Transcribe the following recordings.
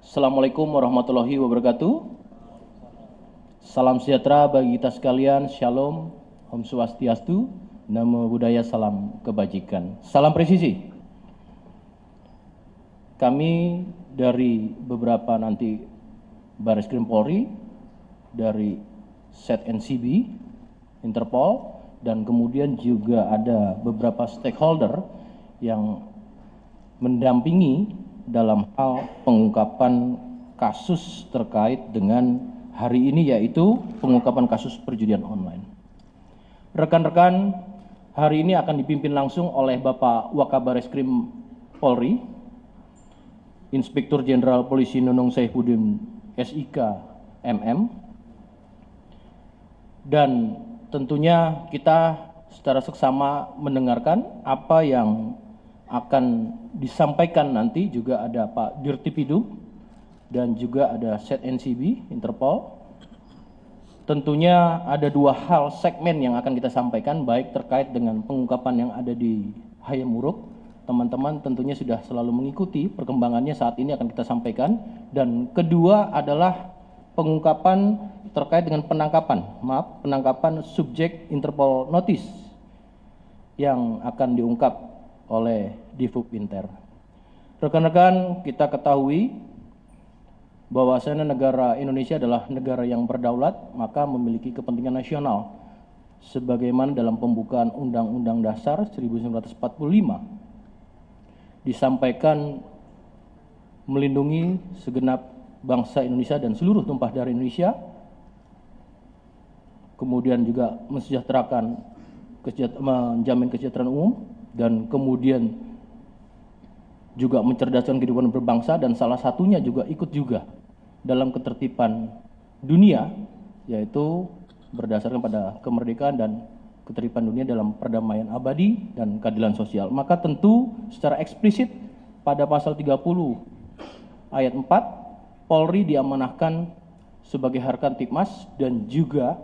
Assalamualaikum warahmatullahi wabarakatuh. Salam sejahtera bagi kita sekalian, Shalom, Om Swastiastu, Namo Buddhaya, salam kebajikan. Salam presisi. Kami dari beberapa nanti Bareskrim Polri, dari Set NCB, Interpol, dan kemudian juga ada beberapa stakeholder yang mendampingi dalam hal pengungkapan kasus terkait dengan hari ini, yaitu pengungkapan kasus perjudian online. Rekan-rekan, hari ini akan dipimpin langsung oleh Bapak Wakabareskrim Polri, Inspektur Jenderal Polisi Nunung Saifuddin SIK MM, dan tentunya kita secara seksama mendengarkan apa yang akan disampaikan nanti. Juga ada Pak Dirtipidum dan juga ada Set NCB Interpol. Tentunya ada dua hal segmen yang akan kita sampaikan, baik terkait dengan pengungkapan yang ada di Hayam-Wuruk. Teman-teman tentunya sudah selalu mengikuti perkembangannya, saat ini akan kita sampaikan. Dan kedua adalah pengungkapan terkait dengan penangkapan subjek Interpol Notice yang akan diungkap oleh Divub Inter. Rekan-rekan, kita ketahui bahwasanya negara Indonesia adalah negara yang berdaulat, maka memiliki kepentingan nasional. Sebagaimana dalam pembukaan Undang-Undang Dasar 1945 disampaikan melindungi segenap bangsa Indonesia dan seluruh tumpah darah Indonesia, kemudian juga menjamin kesejahteraan umum, dan kemudian juga mencerdaskan kehidupan berbangsa, dan salah satunya juga ikut juga dalam ketertiban dunia, yaitu berdasarkan pada kemerdekaan dan ketertiban dunia dalam perdamaian abadi dan keadilan sosial. Maka tentu secara eksplisit pada pasal 30 ayat 4, Polri diamanahkan sebagai Harkat Tipmas dan juga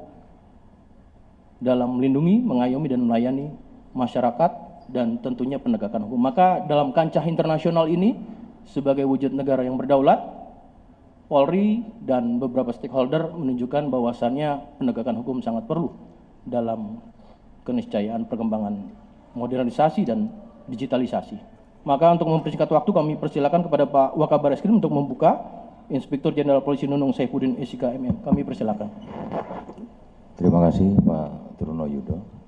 dalam melindungi, mengayomi, dan melayani masyarakat dan tentunya penegakan hukum. Maka dalam kancah internasional ini, sebagai wujud negara yang berdaulat, Polri dan beberapa stakeholder menunjukkan bahwasannya penegakan hukum sangat perlu dalam keniscayaan perkembangan modernisasi dan digitalisasi. Maka untuk mempersingkat waktu, kami persilakan kepada Pak Wakabareskrim untuk membuka. Inspektur Jenderal Polisi Nunung Saifuddin SIK MM, kami persilakan. Terima kasih Pak Truno Yudo.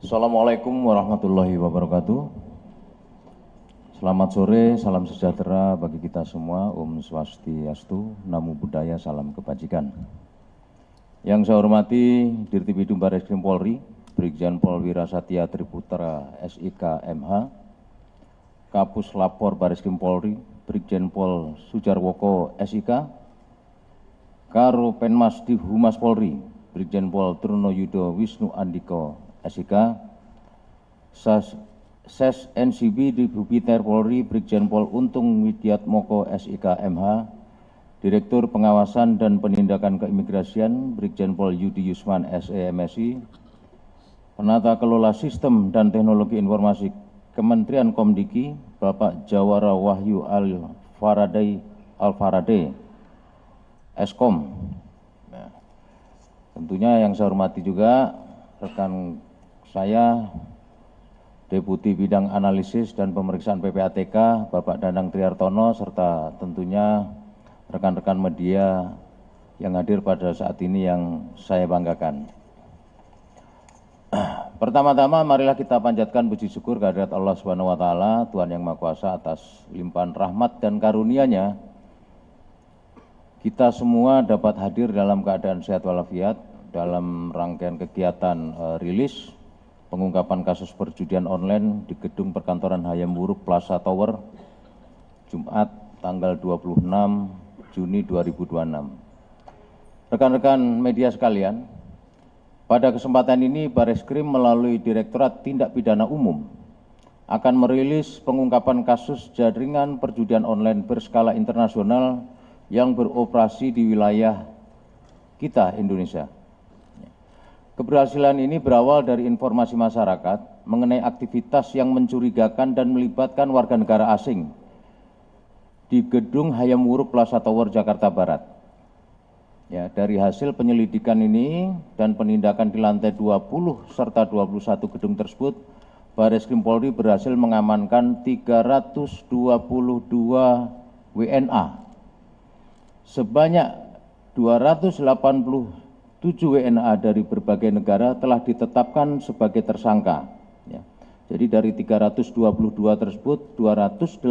Assalamualaikum warahmatullahi wabarakatuh. Selamat sore, salam sejahtera bagi kita semua. Om Swastiastu, Namo Buddhaya, salam kebajikan. Yang saya hormati Dirtipidum Bareskrim Polri, Brigjen Pol Wirasatya Triputra SIK MH, Kapus Lapor Bareskrim Polri, Brigjen Pol Sujarwoko SIK, Karo Penmas Div Humas Polri, Brigjen Pol Truno Yudo Wisnu Andiko SIK, Ses NCB Divub Inter Polri, Brigjen Pol Untung Widiatmoko SIK MH, Direktur Pengawasan dan Penindakan Keimigrasian, Brigjen Pol Yudi Yusman SEMSI, Penata Kelola Sistem dan Teknologi Informasi Kementerian Komdiki, Bapak Jawara Wahyu Al-Faraday, Eskom. Nah, tentunya yang saya hormati juga rekan saya, Deputi Bidang Analisis dan Pemeriksaan PPATK, Bapak Danang Triartono, serta tentunya rekan-rekan media yang hadir pada saat ini yang saya banggakan. Pertama-tama marilah kita panjatkan puji syukur kehadirat Allah Subhanahu wa taala, Tuhan yang Maha Kuasa, atas limpahan rahmat dan karunia-Nya. Kita semua dapat hadir dalam keadaan sehat walafiat dalam rangkaian kegiatan rilis pengungkapan kasus perjudian online di gedung perkantoran Hayam-Wuruk Plaza Tower, Jumat tanggal 26 Juni 2026. Rekan-rekan media sekalian, pada kesempatan ini Bareskrim melalui Direktorat Tindak Pidana Umum akan merilis pengungkapan kasus jaringan perjudian online berskala internasional yang beroperasi di wilayah kita, Indonesia. Keberhasilan ini berawal dari informasi masyarakat mengenai aktivitas yang mencurigakan dan melibatkan warga negara asing di Gedung Hayam Wuruk Plaza Tower, Jakarta Barat. Ya, dari hasil penyelidikan ini dan penindakan di lantai 20 serta 21 gedung tersebut, Barreskrim Polri berhasil mengamankan 322 WNA. Sebanyak 287 WNA dari berbagai negara telah ditetapkan sebagai tersangka. Ya. Jadi dari 322 tersebut, 287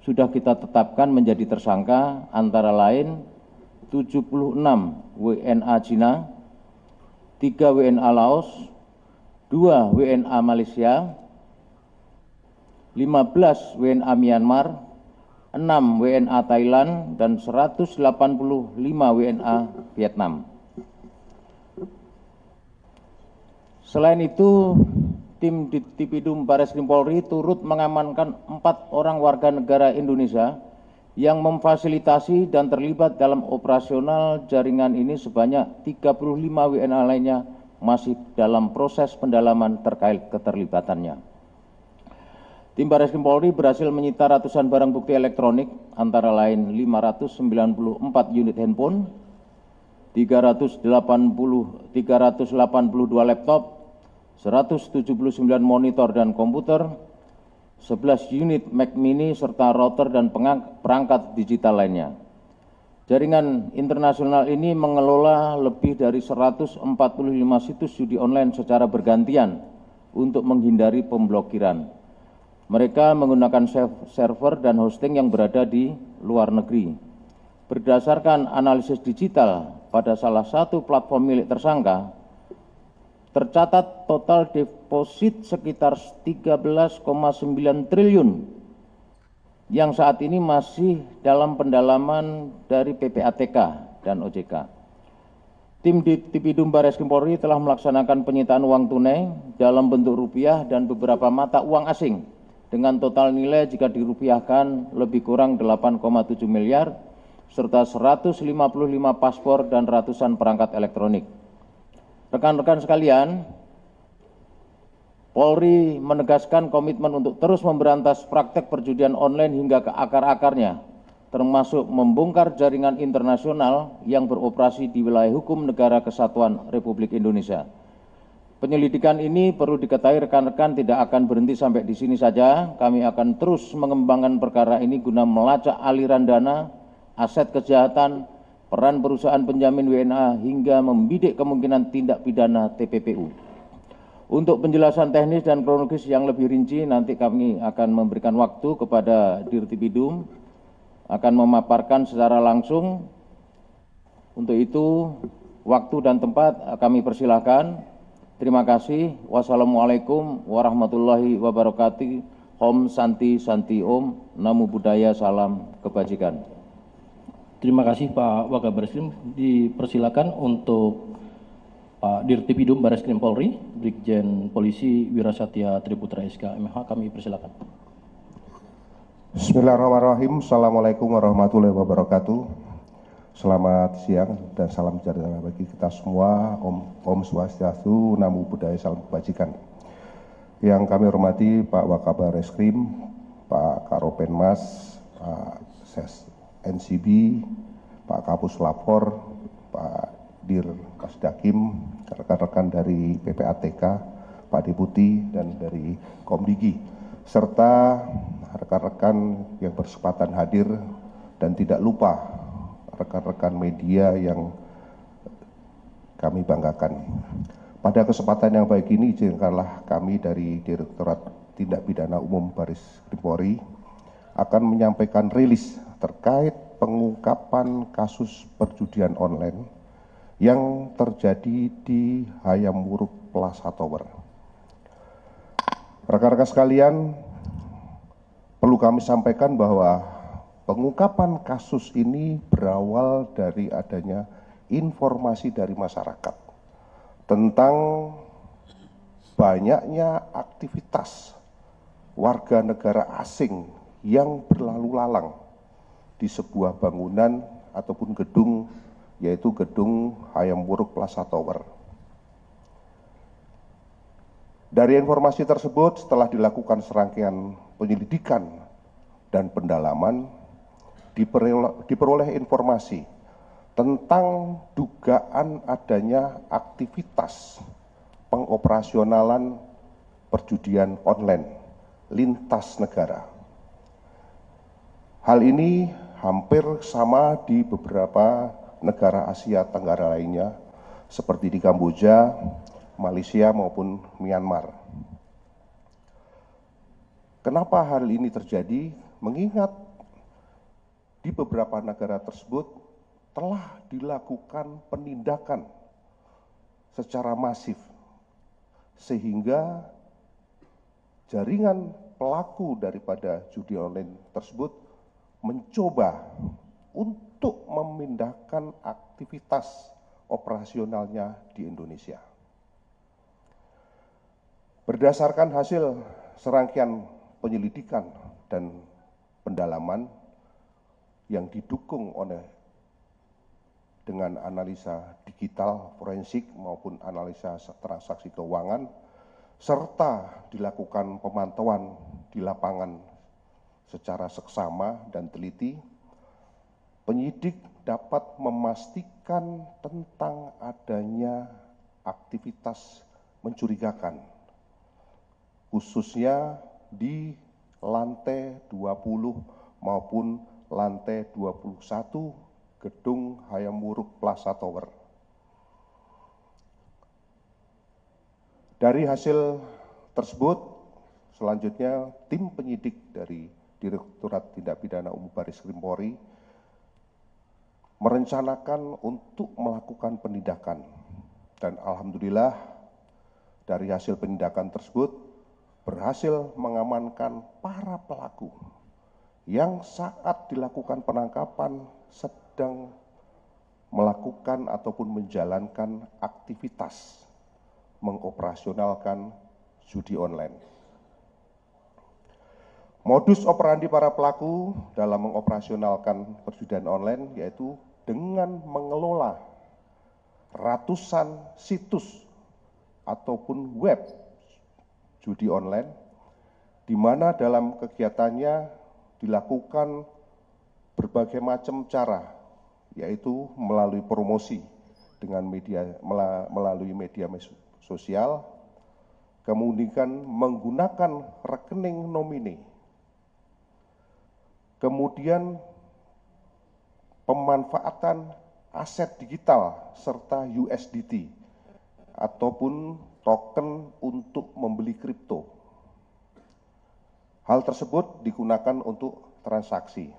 sudah kita tetapkan menjadi tersangka, antara lain 76 WNA Cina, 3 WNA Laos, 2 WNA Malaysia, 15 WNA Myanmar, 6 WNA Thailand, dan 185 WNA Vietnam. Selain itu, tim Ditipidum Barreskrim Polri turut mengamankan 4 orang warga negara Indonesia yang memfasilitasi dan terlibat dalam operasional jaringan ini. Sebanyak 35 WNA lainnya masih dalam proses pendalaman terkait keterlibatannya. Tim Barreskrim Polri berhasil menyita ratusan barang bukti elektronik, antara lain 594 unit handphone, 382 laptop, 179 monitor dan komputer, 11 unit Mac mini, serta router dan perangkat digital lainnya. Jaringan internasional ini mengelola lebih dari 145 situs judi online secara bergantian untuk menghindari pemblokiran. Mereka menggunakan server dan hosting yang berada di luar negeri. Berdasarkan analisis digital pada salah satu platform milik tersangka, tercatat total deposit sekitar 13,9 triliun yang saat ini masih dalam pendalaman dari PPATK dan OJK. Tim Ditipidum Barreskrim Polri telah melaksanakan penyitaan uang tunai dalam bentuk rupiah dan beberapa mata uang asing dengan total nilai jika dirupiahkan lebih kurang 8,7 miliar serta 155 paspor dan ratusan perangkat elektronik. Rekan-rekan sekalian, Polri menegaskan komitmen untuk terus memberantas praktek perjudian online hingga ke akar-akarnya, termasuk membongkar jaringan internasional yang beroperasi di wilayah hukum Negara Kesatuan Republik Indonesia. Penyelidikan ini perlu diketahui rekan-rekan tidak akan berhenti sampai di sini saja. Kami akan terus mengembangkan perkara ini guna melacak aliran dana, aset kejahatan, peran perusahaan penjamin WNA, hingga membidik kemungkinan tindak pidana TPPU. Untuk penjelasan teknis dan kronologis yang lebih rinci, nanti kami akan memberikan waktu kepada Dirtipidum, akan memaparkan secara langsung. Untuk itu, waktu dan tempat kami persilahkan. Terima kasih. Wassalamualaikum warahmatullahi wabarakatuh. Om Santi Santi Om. Namo Buddhaya, salam kebajikan. Terima kasih Pak Wakabareskrim. Dipersilakan untuk Pak Dirtipidum Barreskrim Polri, Brigjen Polisi Wirasatya Triputra SK MH, kami persilakan. Bismillahirrahmanirrahim. Assalamualaikum warahmatullahi wabarakatuh. Selamat siang dan salam sejahtera bagi kita semua. Om Swastiastu, Namo Buddhaya, salam kebajikan. Yang kami hormati Pak Wakabareskrim, Pak Karopenmas, Pak Ses NCB, Pak Kapus Lapor, Pak Dir Kasdakim, rekan-rekan dari PPATK, Pak Deputi, dan dari Komdigi, serta rekan-rekan yang berkesempatan hadir, dan tidak lupa rekan-rekan media yang kami banggakan. Pada kesempatan yang baik ini, izinkanlah kami dari Direktorat Tindak Pidana Umum Barreskrim Polri akan menyampaikan rilis terkait pengungkapan kasus perjudian online yang terjadi di Hayam Wuruk Plaza Tower. Rekan-rekan sekalian, perlu kami sampaikan bahwa pengungkapan kasus ini berawal dari adanya informasi dari masyarakat tentang banyaknya aktivitas warga negara asing yang berlalu lalang di sebuah bangunan ataupun gedung, yaitu gedung Hayam Wuruk Plaza Tower. Dari informasi tersebut, setelah dilakukan serangkaian penyelidikan dan pendalaman, diperoleh informasi tentang dugaan adanya aktivitas pengoperasionalan perjudian online lintas negara. Hal ini hampir sama di beberapa negara Asia Tenggara lainnya, seperti di Kamboja, Malaysia maupun Myanmar. Kenapa hal ini terjadi? Mengingat di beberapa negara tersebut telah dilakukan penindakan secara masif, sehingga jaringan pelaku daripada judi online tersebut mencoba untuk memindahkan aktivitas operasionalnya di Indonesia. Berdasarkan hasil serangkaian penyelidikan dan pendalaman yang didukung dengan analisa digital forensik maupun analisa transaksi keuangan, serta dilakukan pemantauan di lapangan secara seksama dan teliti, penyidik dapat memastikan tentang adanya aktivitas mencurigakan, khususnya di lantai 20 maupun lantai 21 Gedung Hayam Wuruk Plaza Tower. Dari hasil tersebut, selanjutnya tim penyidik dari Direktorat Tindak Pidana Umum Barreskrim Polri merencanakan untuk melakukan penindakan. Dan alhamdulillah dari hasil penindakan tersebut berhasil mengamankan para pelaku yang saat dilakukan penangkapan sedang melakukan ataupun menjalankan aktivitas mengoperasionalkan judi online. Modus operandi para pelaku dalam mengoperasionalkan perjudian online yaitu dengan mengelola ratusan situs ataupun web judi online, di mana dalam kegiatannya dilakukan berbagai macam cara, yaitu melalui promosi dengan melalui media sosial, kemudian menggunakan rekening nomine, kemudian pemanfaatan aset digital serta USDT ataupun token untuk membeli kripto. Hal tersebut digunakan untuk transaksi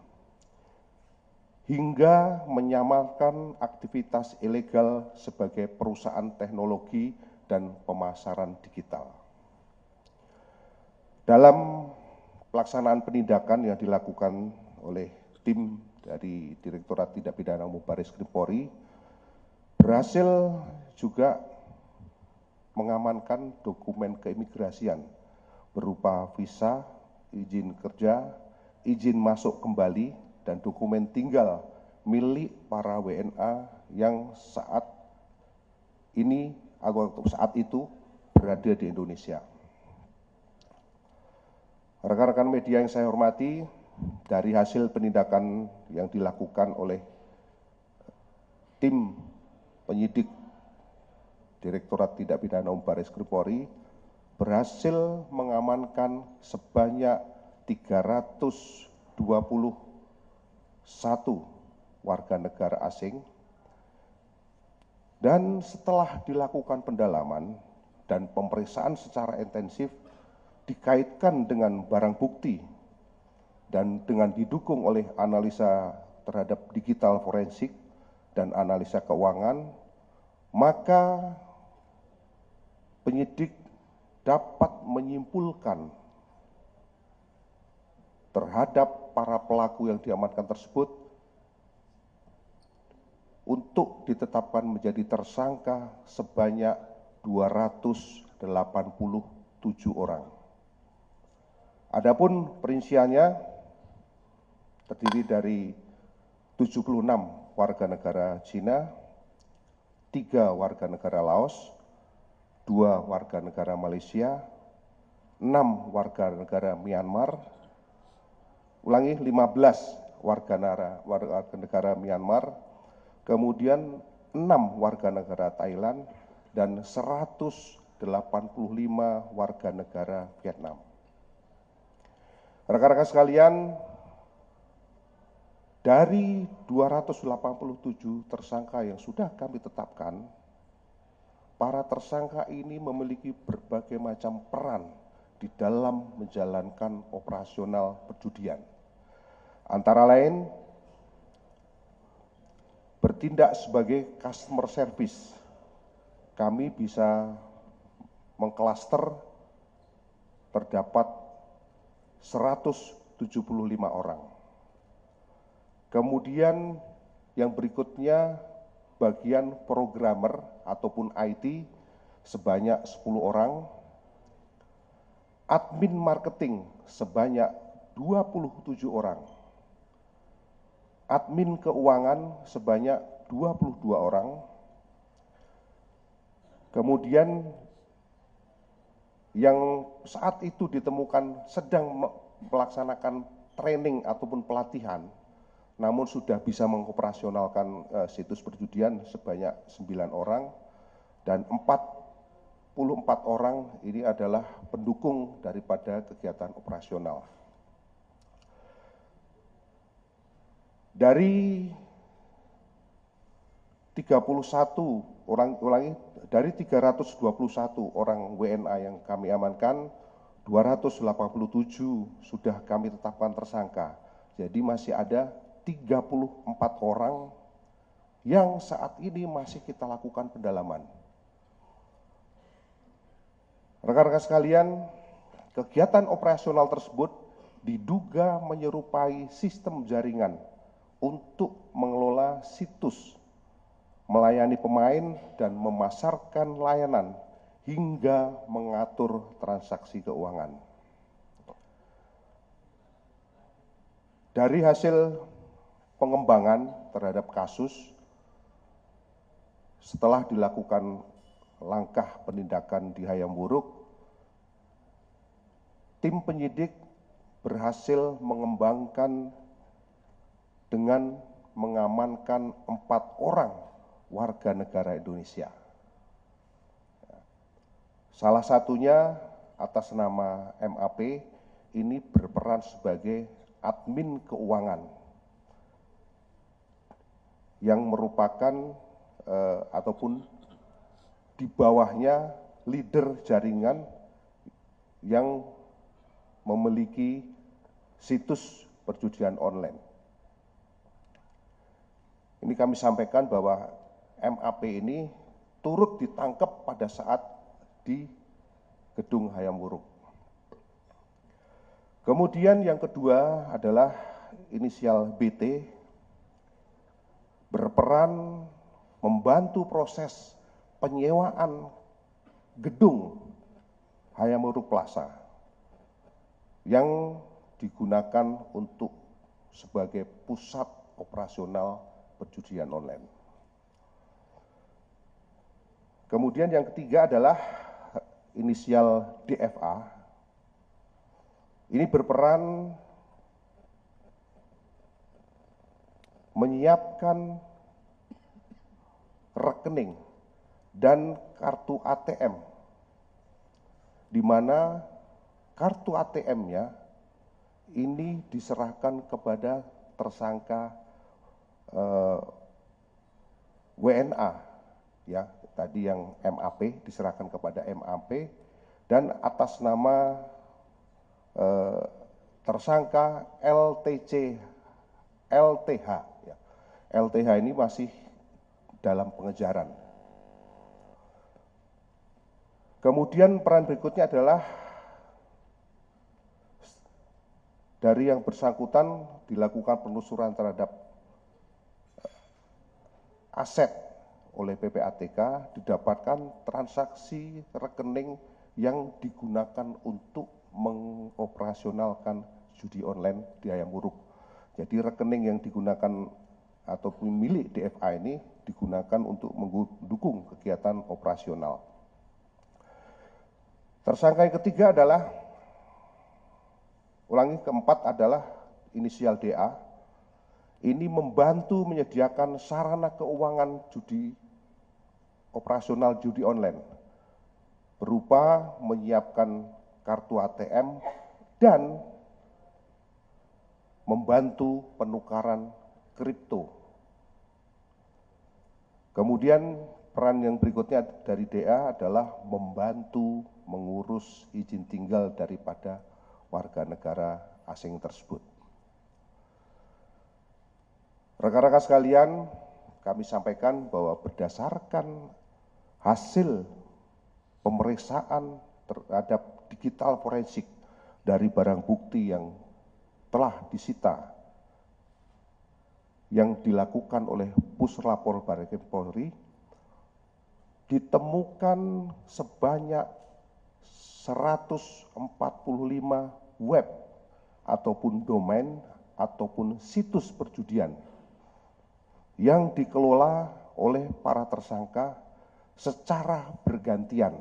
hingga menyamarkan aktivitas ilegal sebagai perusahaan teknologi dan pemasaran digital. Dalam pelaksanaan penindakan yang dilakukan oleh tim dari Direktorat Tindak Pidana Umum Barreskrim Polri berhasil juga mengamankan dokumen keimigrasian berupa visa, izin kerja, izin masuk kembali, dan dokumen tinggal milik para WNA yang saat itu berada di Indonesia. Rekan-rekan media yang saya hormati, dari hasil penindakan yang dilakukan oleh tim penyidik Direktorat Tindak Pidana Umum Barreskrim Polri berhasil mengamankan sebanyak 321 warga negara asing, dan setelah dilakukan pendalaman dan pemeriksaan secara intensif dikaitkan dengan barang bukti dan dengan didukung oleh analisa terhadap digital forensik dan analisa keuangan, maka penyidik dapat menyimpulkan terhadap para pelaku yang diamankan tersebut untuk ditetapkan menjadi tersangka sebanyak 287 orang. Adapun perinciannya terdiri dari 76 warga negara Cina, 3 warga negara Laos, 2 warga negara Malaysia, 6 warga negara Myanmar, 15 warga negara Myanmar, kemudian 6 warga negara Thailand, dan 185 warga negara Vietnam. Rekan-rekan sekalian, dari 287 tersangka yang sudah kami tetapkan, para tersangka ini memiliki berbagai macam peran di dalam menjalankan operasional perjudian. Antara lain, bertindak sebagai customer service. Kami bisa mengklaster terdapat 175 orang. Kemudian yang berikutnya bagian programmer ataupun IT sebanyak 10 orang, admin marketing sebanyak 27 orang, admin keuangan sebanyak 22 orang, kemudian yang saat itu ditemukan sedang melaksanakan training ataupun pelatihan, namun sudah bisa mengoperasionalkan situs perjudian sebanyak 9 orang, dan 44 orang ini adalah pendukung daripada kegiatan operasional. Dari 321 orang WNA yang kami amankan, 287 sudah kami tetapkan tersangka. Jadi masih ada 34 orang yang saat ini masih kita lakukan pendalaman. Rekan-rekan sekalian, kegiatan operasional tersebut diduga menyerupai sistem jaringan untuk mengelola situs, melayani pemain, dan memasarkan layanan hingga mengatur transaksi keuangan. Dari hasil pengembangan terhadap kasus, setelah dilakukan langkah penindakan di Hayam Wuruk, tim penyidik berhasil mengembangkan dengan mengamankan 4 orang warga negara Indonesia. Salah satunya atas nama MAP ini berperan sebagai admin keuangan yang merupakan ataupun di bawahnya leader jaringan yang memiliki situs perjudian online. Ini kami sampaikan bahwa MAP ini turut ditangkap pada saat di gedung Hayam Wuruk. Kemudian yang kedua adalah inisial BT berperan membantu proses penyewaan gedung Hayam Wuruk Plaza yang digunakan untuk sebagai pusat operasional perjudian online. Kemudian yang ketiga adalah inisial DFA. Ini berperan menyiapkan rekening dan kartu ATM, di mana kartu ATM-nya ini diserahkan kepada tersangka WNA, ya tadi yang MAP diserahkan kepada MAP, dan atas nama tersangka LTH, ya. LTH ini masih dalam pengejaran. Kemudian peran berikutnya adalah dari yang bersangkutan dilakukan penelusuran terhadap aset oleh PPATK, didapatkan transaksi rekening yang digunakan untuk mengoperasionalkan judi online di Hayam Wuruk. Jadi rekening yang digunakan ataupun milik DFA ini digunakan untuk mendukung kegiatan operasional. Tersangka yang ketiga adalah, keempat adalah inisial DA. Ini membantu menyediakan sarana keuangan operasional judi online, berupa menyiapkan kartu ATM dan membantu penukaran kripto. Kemudian peran yang berikutnya dari DA adalah membantu mengurus izin tinggal daripada warga negara asing tersebut. Rekan-rekan sekalian, kami sampaikan bahwa berdasarkan hasil pemeriksaan terhadap digital forensik dari barang bukti yang telah disita yang dilakukan oleh Puslapor Barreskrim Polri, ditemukan sebanyak 145 web ataupun domain ataupun situs perjudian yang dikelola oleh para tersangka secara bergantian.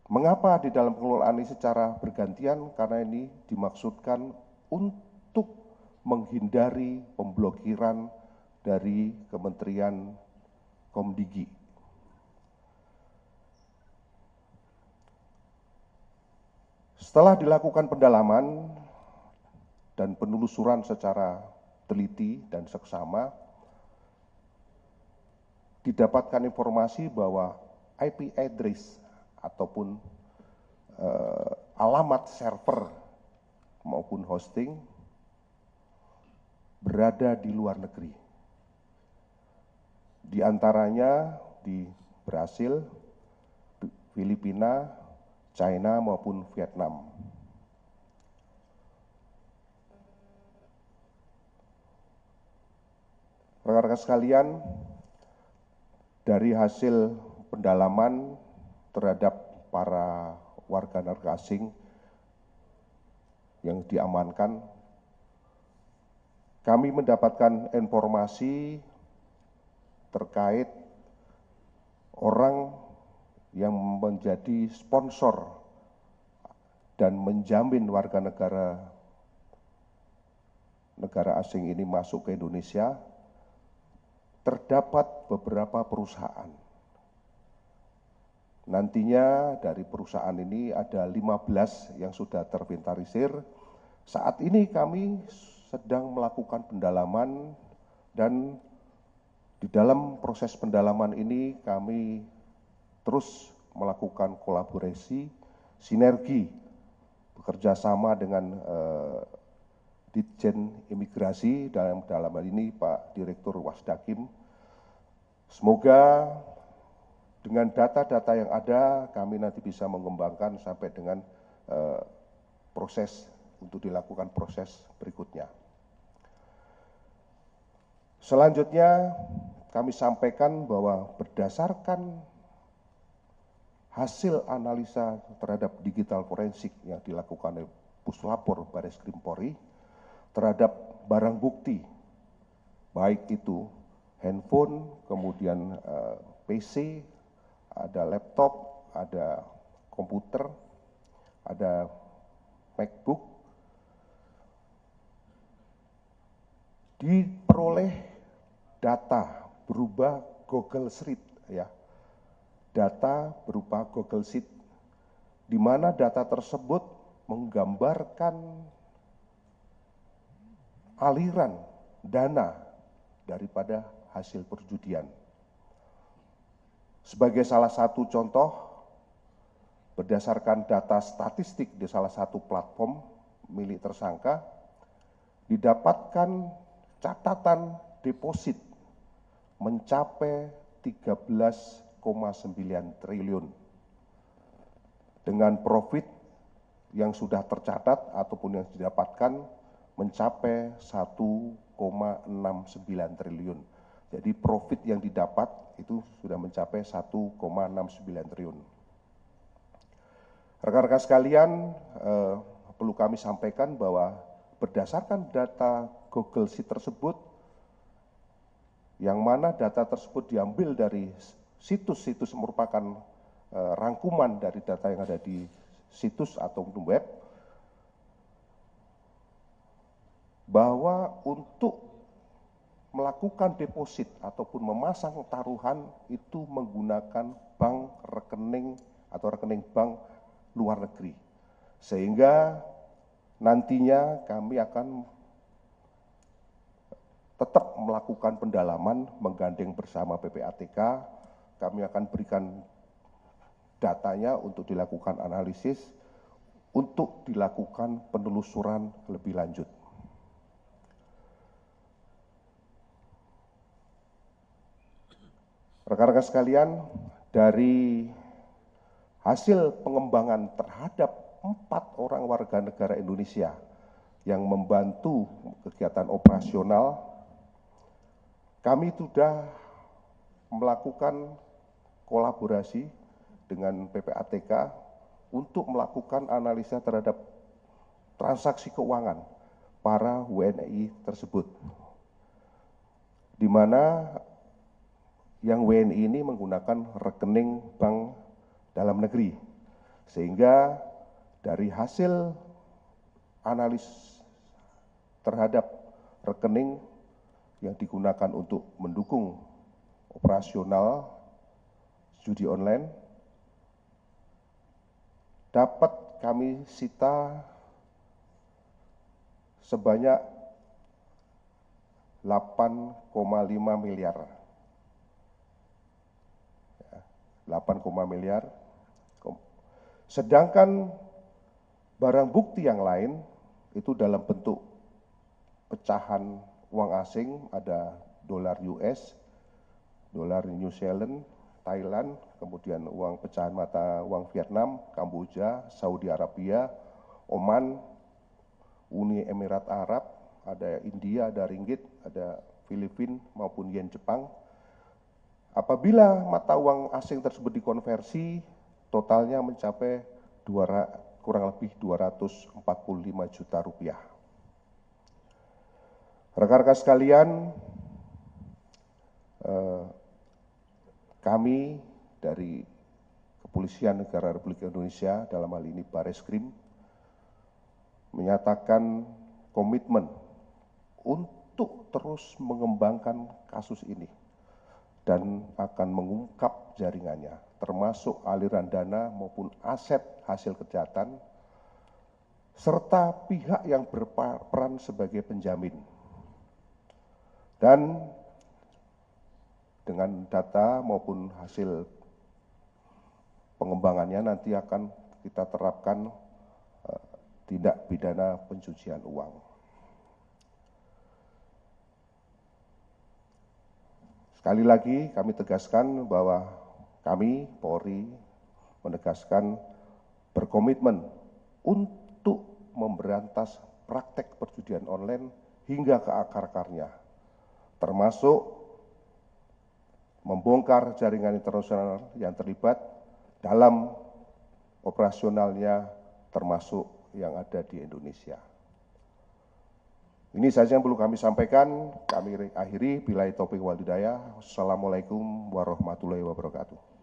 Mengapa di dalam pengelolaan ini secara bergantian? Karena ini dimaksudkan untuk menghindari pemblokiran dari Kementerian Komdigi. Setelah dilakukan pendalaman dan penelusuran secara teliti dan seksama, didapatkan informasi bahwa IP address ataupun alamat server maupun hosting berada di luar negeri. Di antaranya di Brasil, Filipina, China maupun Vietnam. Rekan-rekan sekalian, dari hasil pendalaman terhadap para warga negara asing yang diamankan, kami mendapatkan informasi terkait orang yang menjadi sponsor dan menjamin warga negara asing ini masuk ke Indonesia. Terdapat beberapa perusahaan. Nantinya dari perusahaan ini ada 15 yang sudah terinventarisir. Saat ini kami sedang melakukan pendalaman dan di dalam proses pendalaman ini kami terus melakukan kolaborasi, sinergi, bekerja sama dengan Ditjen Imigrasi dalam hal ini Pak Direktur Wasdakim. Semoga dengan data-data yang ada kami nanti bisa mengembangkan sampai dengan proses untuk dilakukan proses berikutnya. Selanjutnya kami sampaikan bahwa berdasarkan hasil analisa terhadap digital forensik yang dilakukan oleh Puslapor Barreskrim Polri terhadap barang bukti, baik itu handphone, kemudian PC, ada laptop, ada komputer, ada MacBook, diperoleh data berupa Google Sheet, ya, data berupa Google Sheet, di mana data tersebut menggambarkan aliran dana daripada hasil perjudian. Sebagai salah satu contoh, berdasarkan data statistik di salah satu platform milik tersangka, didapatkan catatan deposit mencapai 13,9 triliun dengan profit yang sudah tercatat ataupun yang didapatkan mencapai 1,69 triliun. Jadi profit yang didapat itu sudah mencapai 1,69 triliun. Rekan-rekan sekalian, perlu kami sampaikan bahwa berdasarkan data Google Sheet tersebut, yang mana data tersebut diambil dari situs-situs merupakan rangkuman dari data yang ada di situs atau web, bahwa untuk melakukan deposit ataupun memasang taruhan itu menggunakan bank rekening atau rekening bank luar negeri. Sehingga nantinya kami akan tetap melakukan pendalaman menggandeng bersama PPATK. Kami akan berikan datanya untuk dilakukan analisis, untuk dilakukan penelusuran lebih lanjut. Rekan-rekan sekalian, dari hasil pengembangan terhadap 4 orang warga negara Indonesia yang membantu kegiatan operasional, kami sudah melakukan kolaborasi dengan PPATK untuk melakukan analisa terhadap transaksi keuangan para WNI tersebut, di mana yang WNI ini menggunakan rekening bank dalam negeri, sehingga dari hasil analis terhadap rekening yang digunakan untuk mendukung operasional judi online, dapat kami sita sebanyak 8,5 miliar. 8, miliar. Sedangkan barang bukti yang lain itu dalam bentuk pecahan uang asing, ada dolar US, dolar New Zealand, Thailand, kemudian uang pecahan mata uang Vietnam, Kamboja, Saudi Arabia, Oman, Uni Emirat Arab, ada India, ada ringgit, ada Filipina maupun yen Jepang. Apabila mata uang asing tersebut dikonversi, totalnya mencapai kurang lebih 245 juta rupiah. Rekan-rekan sekalian, kami dari Kepolisian Negara Republik Indonesia, dalam hal ini Bareskrim, menyatakan komitmen untuk terus mengembangkan kasus ini dan akan mengungkap jaringannya, termasuk aliran dana maupun aset hasil kejahatan, serta pihak yang berperan sebagai penjamin. Dan dengan data maupun hasil pengembangannya nanti akan kita terapkan tindak pidana pencucian uang. Sekali lagi kami tegaskan bahwa kami, Polri, menegaskan berkomitmen untuk memberantas praktek perjudian online hingga ke akar-akarnya, termasuk membongkar jaringan internasional yang terlibat dalam operasionalnya, termasuk yang ada di Indonesia. Ini saja yang perlu kami sampaikan. Kami akhiri. Billahi taufiq wal hidayah. Wassalamualaikum warahmatullahi wabarakatuh.